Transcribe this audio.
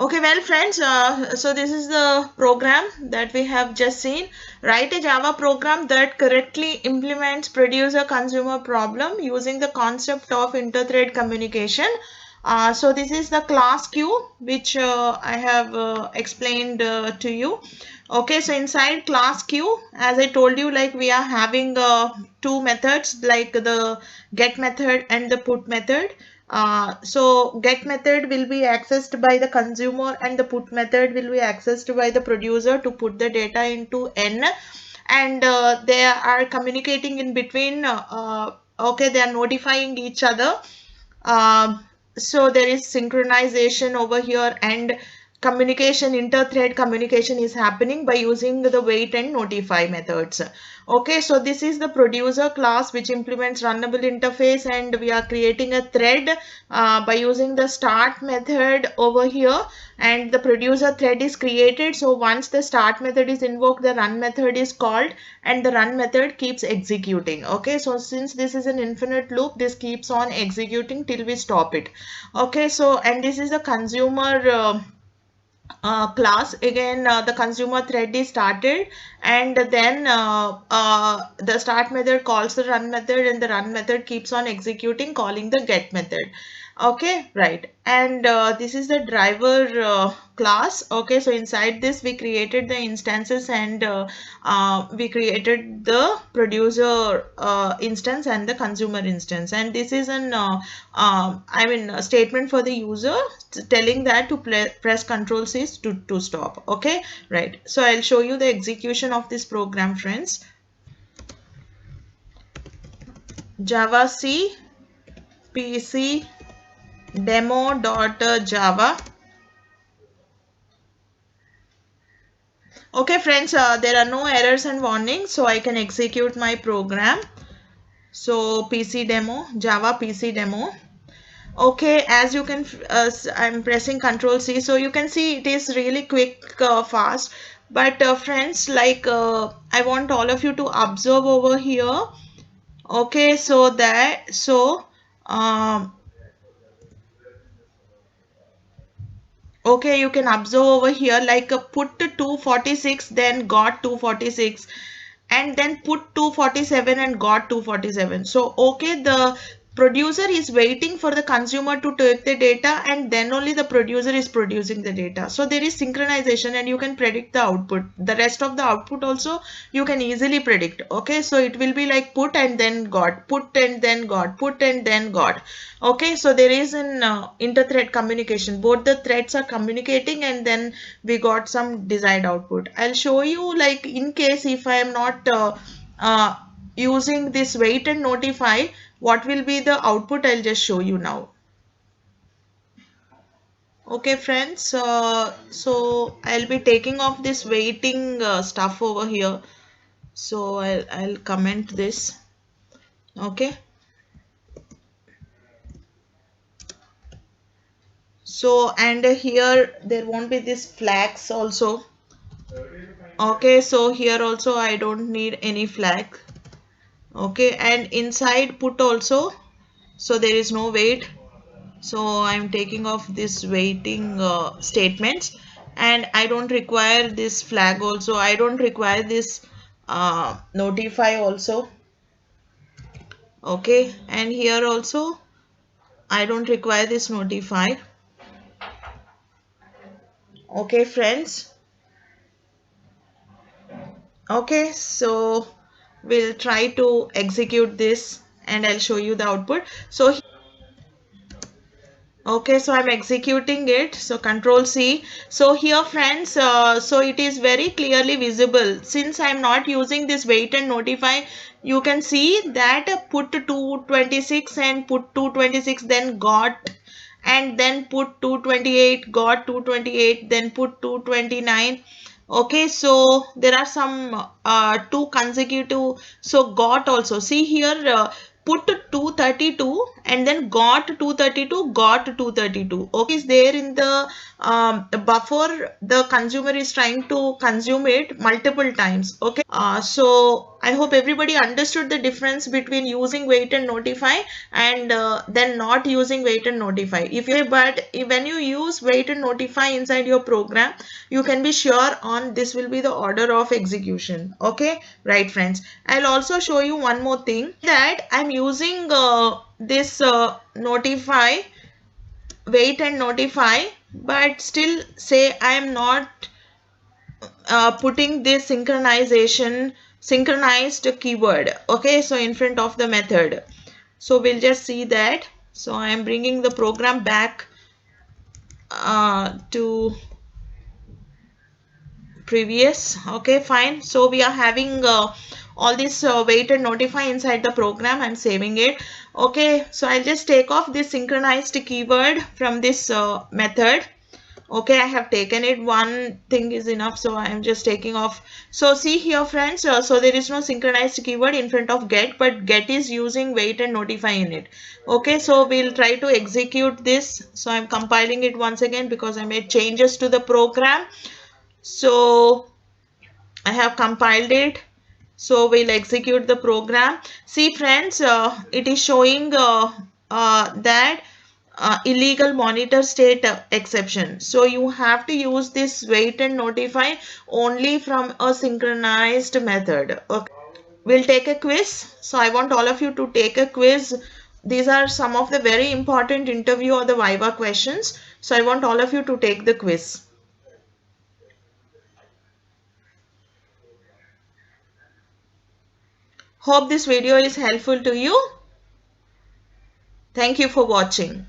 Okay, well, friends, so this is the program that we have just seen. Write a Java program that correctly implements producer-consumer problem using the concept of inter-thread communication. So this is the class queue, which I have explained to you. Okay, so inside class queue, as I told you, like we are having two methods, like the get method and the put method. So get method will be accessed by the consumer and the put method will be accessed by the producer to put the data into N, and they are communicating in between. Okay, they are notifying each other. So there is synchronization over here, and communication, inter-thread communication is happening by using the wait and notify methods. Okay, so this is the producer class which implements runnable interface, and we are creating a thread by using the start method over here, and the producer thread is created. So once the start method is invoked, the run method is called and the run method keeps executing. Okay, so since this is an infinite loop, this keeps on executing till we stop it. Okay, so and this is a consumer class. Again, the consumer thread is started, and then the start method calls the run method, and the run method keeps on executing, calling the get method. Okay, right. And this is the driver class. Okay, so inside this we created the instances, and we created the producer instance and the consumer instance, and this is an a statement for the user telling that to press Ctrl C to stop. Okay, right. So I'll show you the execution of this program, friends. Java C PC demo.java. Okay, friends, there are no errors and warnings, so I can execute my program. So PC demo, Java PC demo. Okay, as you can, I'm pressing Ctrl C, so you can see it is really quick, fast. But friends, like I want all of you to observe over here. Okay, so that um, okay, you can observe over here, like put 246, then got 246, and then put 247 and got 247. So okay, the producer is waiting for the consumer to take the data, and then only the producer is producing the data. So there is synchronization, and you can predict the output. The rest of the output also you can easily predict. Okay, so it will be like put and then got, put and then got, put and then got. Okay, so there is an inter-thread communication. Both the threads are communicating, and then we got some desired output. I'll show you, like in case if I am not using this wait and notify, what will be the output. I'll just show you now. Okay, friends, so I'll be taking off this waiting stuff over here. So I'll comment this. Okay. So, and here there won't be this flags also. Okay, so here also I don't need any flag. Okay, and inside put also, so there is no wait. So I'm taking off this waiting statements, and I don't require this flag also. I don't require this notify also. Okay, and here also I don't require this notify. Okay, friends. Okay, so we'll try to execute this, and I'll show you the output. So okay, so I'm executing it. So Control C. So here, friends, so it is very clearly visible. Since I'm not using this wait and notify, you can see that put 226 and put 226, then got, and then put 228, got 228, then put 229. Okay, so there are some two consecutive. So got also. See here, put 232 and then got 232, got 232. Okay, is there in the buffer. The consumer is trying to consume it multiple times. Okay, so I hope everybody understood the difference between using wait and notify and then not using wait and notify. When you use wait and notify inside your program, you can be sure on this will be the order of execution. Okay, right friends. I'll also show you one more thing, that I'm using this notify, wait and notify, but still say I am not putting this synchronized keyword, okay, so in front of the method. So we'll just see that. So I am bringing the program back to previous. Okay, fine. So we are having all this wait and notify inside the program. I'm saving it. Okay, so I'll just take off this synchronized keyword from this method. Okay, I have taken it. One thing is enough, so I am just taking off. So see here friends, so there is no synchronized keyword in front of get, but get is using wait and notify in it. Okay, so we'll try to execute this. So I'm compiling it once again because I made changes to the program. So I have compiled it. So we'll execute the program. See friends, it is showing that illegal monitor state exception. So you have to use this wait and notify only from a synchronized method. Okay. We'll take a quiz. So I want all of you to take a quiz. These are some of the very important interview or the Viva questions. So I want all of you to take the quiz. Hope this video is helpful to you. Thank you for watching.